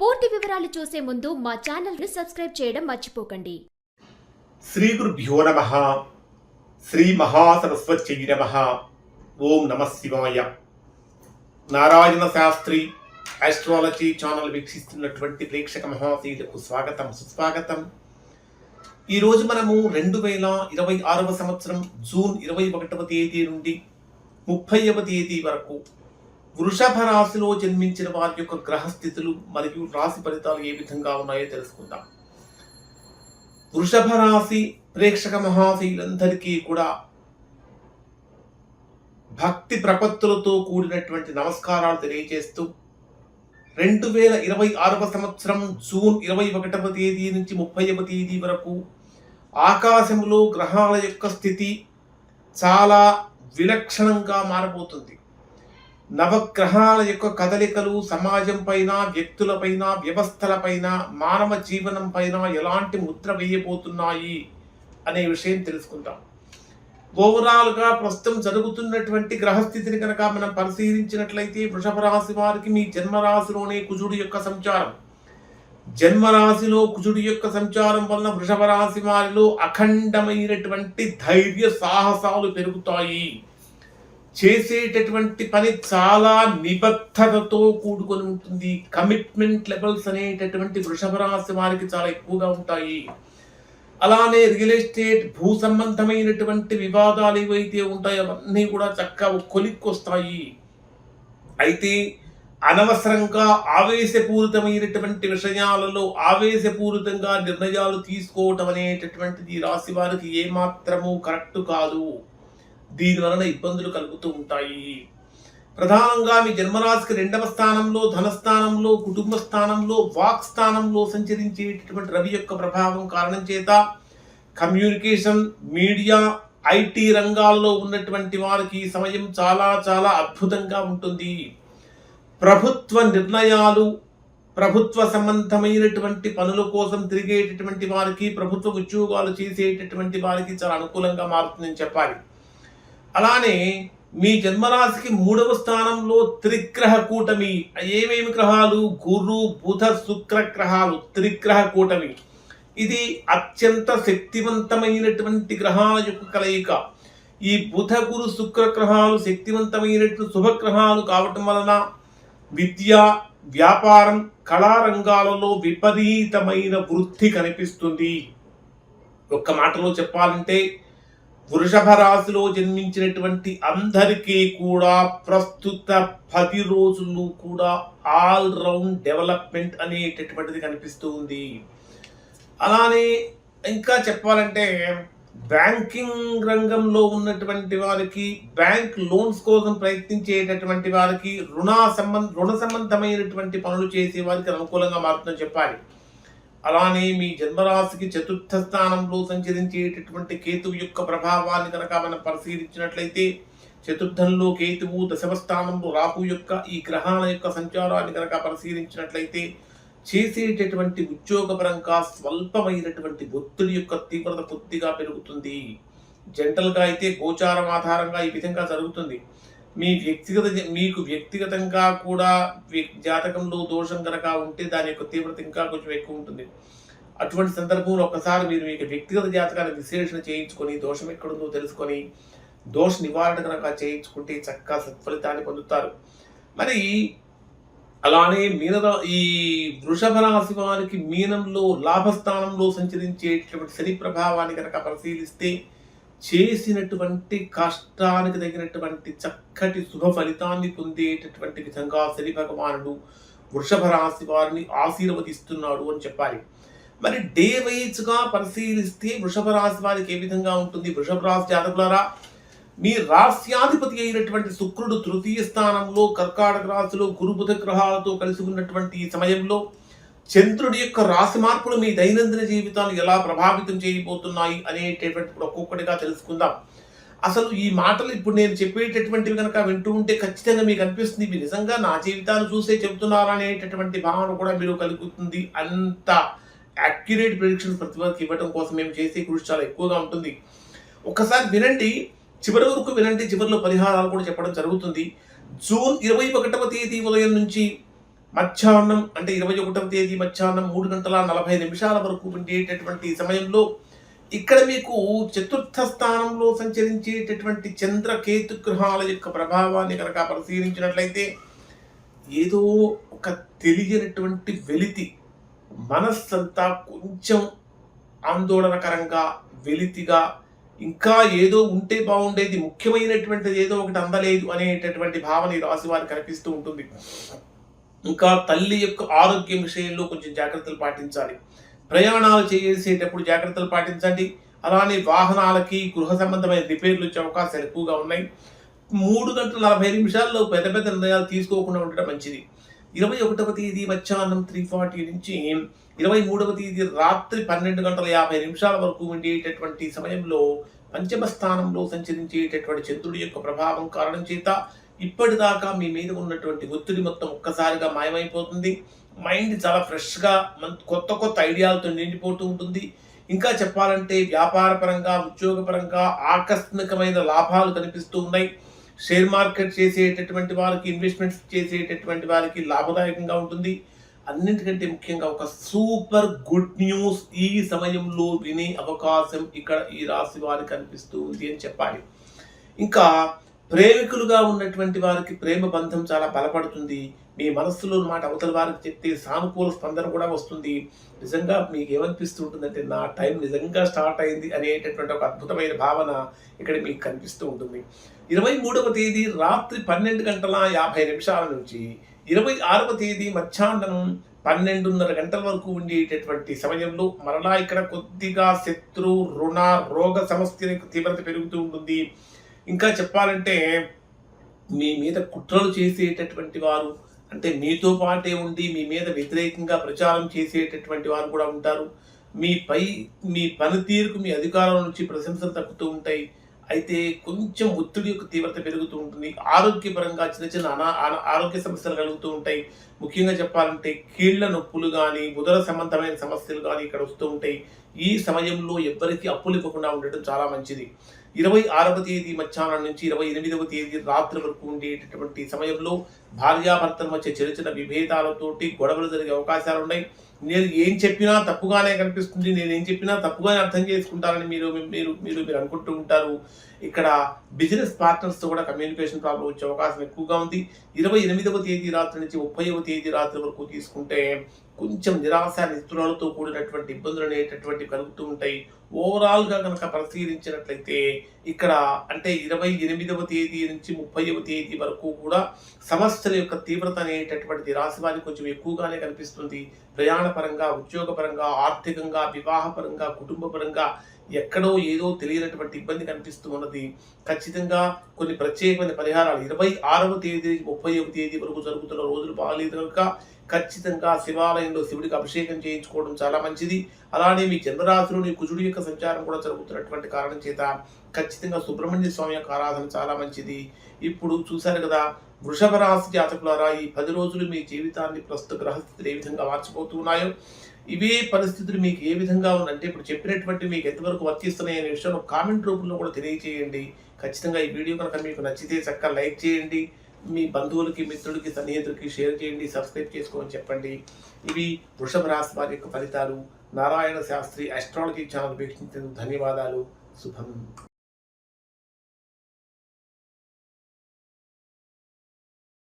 పూర్తి వివరాలు చూసే ముందు మా ఛానల్ ని సబ్స్క్రైబ్ చేయడం మర్చిపోకండి. శ్రీ గురుభ్యో నమః. శ్రీ మహాసరస్వత్యై నమః. ఓం నమః శివాయ. నారాయణ శాస్త్రి ఆస్ట్రాలజీ ఛానల్ వీక్షిస్తున్నటువంటి ప్రేక్షక మహాశీలకు స్వాగతం, సుస్వాగతం. ఈరోజు మనము 2026వ సంవత్సరం జూన్ 21వ తేదీ నుండి 30వ తేదీ వరకు వృషభ రాశిలో జన్మించిన వారి యొక్క గ్రహస్థితులు మరియు రాశి ఫలితాలు ఏ విధంగా ఉన్నాయో తెలుసుకుందాం. వృషభ రాశి ప్రేక్షక మహాశీలందరికీ కూడా భక్తి ప్రపత్తులతో కూడినటువంటి నమస్కారాలు తెలియజేస్తూ 2026వ సంవత్సరం జూన్ 21వ తేదీ నుంచి 30వ తేదీ వరకు ఆకాశంలో గ్రహాల యొక్క స్థితి చాలా విలక్షణంగా మారబోతుంది. నవగ్రహాల యొక్క కదలికలు సమాజం పైన, వ్యక్తులపైన, వ్యవస్థలపైన, మానవ జీవనం పైన ఎలాంటి ముద్ర వేయబోతున్నాయి అనే విషయం తెలుసుకుందాం. ఓవరాల్గా ప్రస్తుతం జరుగుతున్నటువంటి గ్రహస్థితిని కనుక మనం పరిశీలించినట్లయితే వృషభ రాశి వారికి మీ జన్మరాశిలోనే కుజుడి యొక్క సంచారం. జన్మరాశిలో కుజుడి యొక్క సంచారం వలన వృషభ రాశి వారిలో అఖండమైనటువంటి ధైర్య సాహసాలు పెరుగుతాయి. చేసేటటువంటి పని చాలా నిబద్ధతతో కూడుకొని ఉంటుంది. కమిట్మెంట్ లెవెల్స్ అనేటటువంటి వృషభ రాశి వారికి చాలా ఎక్కువగా ఉంటాయి. అలానే రియల్ ఎస్టేట్, భూ సంబంధమైనటువంటి వివాదాలు ఏవైతే ఉంటాయో అవన్నీ కూడా చక్కగా కొలిక్కొస్తాయి. అయితే అనవసరంగా ఆవేశపూరితమైనటువంటి విషయాలలో ఆవేశపూరితంగా నిర్ణయాలు తీసుకోవటం అనేటటువంటిది రాశి వారికి ఏమాత్రము కరెక్ట్ కాదు. దీని వలన ఇబ్బందులు కలుగుతూ ఉంటాయి. ప్రధానంగా మీ జన్మరాశికి 2వ స్థానంలో, ధనస్థానంలో, కుటుంబ స్థానంలో, వాక్ స్థానంలో సంచరించేటటువంటి రవి యొక్క ప్రభావం కారణం చేత కమ్యూనికేషన్, మీడియా, ఐటీ రంగాల్లో ఉన్నటువంటి వారికి ఈ సమయం చాలా చాలా అద్భుతంగా ఉంటుంది. ప్రభుత్వ నిర్ణయాలు, ప్రభుత్వ సంబంధమైనటువంటి పనుల కోసం తిరిగేటటువంటి వారికి, ప్రభుత్వ ఉద్యోగాలు చేసేటటువంటి వారికి చాలా అనుకూలంగా మారుతుందని చెప్పాలి. అలానే మీ జన్మరాశికి 3వ స్థానంలో త్రిగ్రహ కూటమి. ఏమేమి గ్రహాలు? గురు, బుధ, శుక్ర గ్రహాలు త్రిగ్రహ కూటమి. ఇది అత్యంత శక్తివంతమైనటువంటి గ్రహాల యొక్క కలయిక. ఈ బుధ, గురు, శుక్ర గ్రహాలు శక్తివంతమైనటువంటి శుభగ్రహాలు కావటం వలన విద్య, వ్యాపారం, కళారంగాలలో విపరీతమైన వృద్ధి కనిపిస్తుంది. ఒక్క మాటలో చెప్పాలంటే వృషభ రాశిలో జన్మించినటువంటి అందరికీ కూడా ప్రస్తుత 10 రోజులు కూడా ఆల్ రౌండ్ డెవలప్మెంట్ అనేటటువంటిది కనిపిస్తూ ఉంది. అలానే ఇంకా చెప్పాలంటే బ్యాంకింగ్ రంగంలో ఉన్నటువంటి వారికి, బ్యాంక్ లోన్స్ కోసం ప్రయత్నించేటటువంటి వారికి, రుణ సంబంధమైనటువంటి పనులు చేసే వారికి అనుకూలంగా మారుతుందని చెప్పాలి. అలానే మీ జన్మరాశికి 4వ స్థానంలో సంచరించేటటువంటి కేతువు యొక్క ప్రభావాన్ని కనుక మనం పరిశీలించినట్లయితే 4థంలో కేతువు, 10వ స్థానంలో రాహు యొక్క ఈ గ్రహాల యొక్క సంచారాన్ని కనుక పరిశీలించినట్లయితే చేసేటటువంటి ఉద్యోగపరంగా స్వల్పమైనటువంటి ఒత్తిడి యొక్క తీవ్రత కొద్దిగా పెరుగుతుంది. జనరల్గా అయితే గోచారం ఆధారంగా ఈ విధంగా జరుగుతుంది. మీకు వ్యక్తిగతంగా కూడా జాతకంలో దోషం కనుక ఉంటే దాని యొక్క తీవ్రత ఇంకా కొంచెం ఎక్కువ ఉంటుంది. అటువంటి సందర్భంలో ఒక్కసారి మీరు మీకు వ్యక్తిగత జాతకాన్ని విశ్లేషణ చేయించుకొని దోషం ఎక్కడుందో తెలుసుకొని దోష నివారణ కనుక చేయించుకుంటే చక్కగా సత్ఫలితాన్ని పొందుతారు. మరి అలానే ఈ వృషభ రాశి వారికి మీనంలో లాభస్థానంలో సంచరించేటటువంటి శని ప్రభావాన్ని కనుక పరిశీలిస్తే చేసినటువంటి కష్టానికి తగినటువంటి చక్కటి శుభ ఫలితాన్ని పొందేటటువంటి విధంగా శని భగవానుడు వృషభ రాశి వారిని ఆశీర్వదిస్తున్నాడు అని చెప్పాలి. మరి డే వైజ్గా పరిశీలిస్తే వృషభ రాశి వారికి ఏ విధంగా ఉంటుంది? వృషభ రాశి జాతకులారా, మీ రాశ్యాధిపతి అయినటువంటి శుక్రుడు 3వ స్థానంలో కర్కాటక రాశిలో గురు బుధ గ్రహాలతో కలిసి ఉన్నటువంటి ఈ సమయంలో చంద్రుడి యొక్క రాశి మార్పులు మీ దైనందిన జీవితాన్ని ఎలా ప్రభావితం చేయబోతున్నాయి అనేటటువంటి ఒక్కొక్కటిగా తెలుసుకుందాం. అసలు ఈ మాటలు ఇప్పుడు నేను చెప్పేటటువంటివి కనుక వింటూ ఉంటే ఖచ్చితంగా మీకు అనిపిస్తుంది ఇవి నిజంగా నా జీవితాన్ని చూసే చెబుతున్నారు అనేటటువంటి భావన కూడా మీరు కలుగుతుంది. అంత యాక్యురేట్ ప్రెడిక్షన్స్ ప్రతి ఒక్కరికి ఇవ్వడం కోసం మేము చేసే కృషి చాలా ఎక్కువగా ఉంటుంది. ఒకసారి వినండి, చివరి వరకు వినండి. చివరిలో పరిహారాలు కూడా చెప్పడం జరుగుతుంది. జూన్ 21వ తేదీ ఉదయం నుంచి మధ్యాహ్నం అంటే 21వ తేదీ మధ్యాహ్నం 3:40 వరకు ఉండేటటువంటి సమయంలో ఇక్కడ మీకు చతుర్థ స్థానంలో సంచరించేటటువంటి చంద్రకేతు గ్రహాల యొక్క ప్రభావాన్ని కనుక పరిశీలించినట్లయితే ఏదో ఒక తెలియనటువంటి వెలితి, మనస్సంతా కొంచెం ఆందోళనకరంగా, వెలితిగా, ఇంకా ఏదో ఉంటే బాగుండేది, ముఖ్యమైనటువంటిది ఏదో ఒకటి అందలేదు అనేటటువంటి భావన ఈ రాశి వారికి కనిపిస్తూ ఉంటుంది. ఇంకా తల్లి యొక్క ఆరోగ్యం విషయంలో కొంచెం జాగ్రత్తలు పాటించాలి. ప్రయాణాలు చేసేటప్పుడు జాగ్రత్తలు పాటించండి. అలానే వాహనాలకి గృహ సంబంధమైన రిపేర్లు వచ్చే అవకాశాలు ఎక్కువగా ఉన్నాయి. 3:40 పెద్ద పెద్ద నిర్ణయాలు తీసుకోకుండా ఉండటం మంచిది. 21వ తేదీ మధ్యాహ్నం 3:40 నుంచి 23వ తేదీ రాత్రి 12:50 వరకు ఉండేటటువంటి సమయంలో పంచమ స్థానంలో సంచరించేటటువంటి చంద్రుడి యొక్క ప్రభావం కారణం చేత ఇప్పటిదాకా మీ మీద ఉన్నటువంటి ఒత్తిడి మొత్తం ఒక్కసారిగా మాయమైపోతుంది. మైండ్ చాలా ఫ్రెష్గా కొత్త కొత్త ఐడియాలతో నిండిపోతూ ఉంటుంది. ఇంకా చెప్పాలంటే వ్యాపారపరంగా, ఉద్యోగపరంగా ఆకస్మికమైన లాభాలు కనిపిస్తూ ఉన్నాయి. షేర్ మార్కెట్ చేసేటటువంటి వారికి, ఇన్వెస్ట్మెంట్స్ చేసేటటువంటి వారికి లాభదాయకంగా ఉంటుంది. అన్నింటికంటే ముఖ్యంగా ఒక సూపర్ గుడ్ న్యూస్ ఈ సమయంలో వినే అవకాశం ఇక్కడ ఈ రాశి వారికి కనిపిస్తూ ఉంది అని చెప్పాలి. ఇంకా ప్రేమికులుగా ఉన్నటువంటి వారికి ప్రేమ బంధం చాలా బలపడుతుంది. మీ మనస్సులో మాట అవతల వారికి చెప్తే సానుకూల స్పందన కూడా వస్తుంది. నిజంగా మీకు ఏమనిపిస్తూ ఉంటుందంటే నా టైం నిజంగా స్టార్ట్ అయింది అనేటటువంటి ఒక అద్భుతమైన భావన ఇక్కడ మీకు కనిపిస్తూ ఉంటుంది. 23వ తేదీ రాత్రి 12:50 నుంచి 26వ తేదీ మధ్యాహ్నం 12:30 వరకు ఉండేటటువంటి సమయంలో మరలా ఇక్కడ కొద్దిగా శత్రు, రుణ, రోగ సమస్యల తీవ్రత పెరుగుతూ ఉంటుంది. ఇంకా చెప్పాలంటే మీ మీద కుట్రలు చేసేటటువంటి వారు, అంటే మీతో పాటే ఉండి మీ మీద వ్యతిరేకంగా ప్రచారం చేసేటటువంటి వారు కూడా ఉంటారు. మీ పనితీరుకు మీ అధికారుల నుంచి ప్రశంసలు తగ్గుతూ ఉంటాయి. అయితే కొంచెం ఒత్తిడి యొక్క తీవ్రత పెరుగుతూ ఉంటుంది. ఆరోగ్యపరంగా చిన్న చిన్న ఆరోగ్య సమస్యలు కలుగుతూ ఉంటాయి. ముఖ్యంగా చెప్పాలంటే కీళ్ల నొప్పులు కానీ, ఉదర సంబంధమైన సమస్యలు కానీ ఇక్కడ వస్తూ ఉంటాయి. ఈ సమయంలో ఎవ్వరికీ అప్పులు ఇవ్వకుండా ఉండటం చాలా మంచిది. 26వ తేదీ మధ్యాహ్నం నుంచి 28వ తేదీ రాత్రి వరకు ఉండేటటువంటి సమయంలో భార్యాభర్తల మధ్య చిన్న చిన్న విభేదాలతోటి గొడవలు జరిగే అవకాశాలు ఉన్నాయి. నేను ఏం చెప్పినా తప్పుగానే కనిపిస్తుంది, నేను ఏం చెప్పినా తప్పుగానే అర్థం చేసుకుంటారని మీరు మీరు మీరు మీరు అనుకుంటూ ఉంటారు. ఇక్కడ బిజినెస్ పార్ట్నర్స్తో కూడా కమ్యూనికేషన్ ప్రాబ్లం వచ్చే అవకాశం ఎక్కువగా ఉంది. 28వ తేదీ రాత్రి నుంచి 30వ తేదీ రాత్రి వరకు తీసుకుంటే కొంచెం నిరాశ, నిస్పృహలతో కూడినటువంటి ఇబ్బందులు అనేటటువంటి కలుగుతూ ఉంటాయి. ఓవరాల్గా కనుక పరిశీలించినట్లయితే ఇక్కడ అంటే 28వ తేదీ నుంచి 30వ తేదీ వరకు కూడా సమస్యల యొక్క తీవ్రత అనేటటువంటిది రాశి వారికి కొంచెం ఎక్కువగానే కనిపిస్తుంది. ప్రయాణపరంగా, ఉద్యోగపరంగా, ఆర్థికంగా, వివాహపరంగా, కుటుంబపరంగా ఎక్కడో ఏదో తెలియనటువంటి ఇబ్బంది కనిపిస్తూ ఉన్నది. ఖచ్చితంగా కొన్ని ప్రత్యేకమైన పరిహారాలు 26వ తేదీ 30వ తేదీ వరకు జరుగుతున్న రోజులు బాగాలేదు కనుక ఖచ్చితంగా శివాలయంలో శివుడికి అభిషేకం చేయించుకోవడం చాలా మంచిది. అలానే మీ జన్మరాశిలోని కుజుడి యొక్క సంచారం కూడా జరుగుతున్నటువంటి కారణం చేత ఖచ్చితంగా సుబ్రహ్మణ్య స్వామి యొక్క ఆరాధన చాలా మంచిది. ఇప్పుడు చూశారు కదా వృషభ రాశి జాతకులారా, ఈ 10 రోజులు మీ జీవితాన్ని ప్రస్తుత గ్రహస్థితులు ఏ విధంగా మార్చిపోతున్నాయో, ఇవే పరిస్థితులు మీకు ఏ విధంగా ఉందంటే ఇప్పుడు చెప్పినటువంటి మీకు ఎంతవరకు వర్తిస్తున్నాయి అనే విషయం కామెంట్ రూపంలో కూడా తెలియజేయండి. ఖచ్చితంగా ఈ వీడియో కనుక మీకు నచ్చితే చక్కగా లైక్ చేయండి. మీ బంధువులకి, మిత్రులకి, సన్నిహితులకి షేర్ చేయండి, సబ్స్క్రైబ్ చేసుకోమని చెప్పండి. ఇవి వృషభ రాశి వారి యొక్క ఫలితాలు. నారాయణ శాస్త్రి ఆస్ట్రాలజీ ఛానల్ వీక్షించేందుకు ధన్యవాదాలు. శుభం.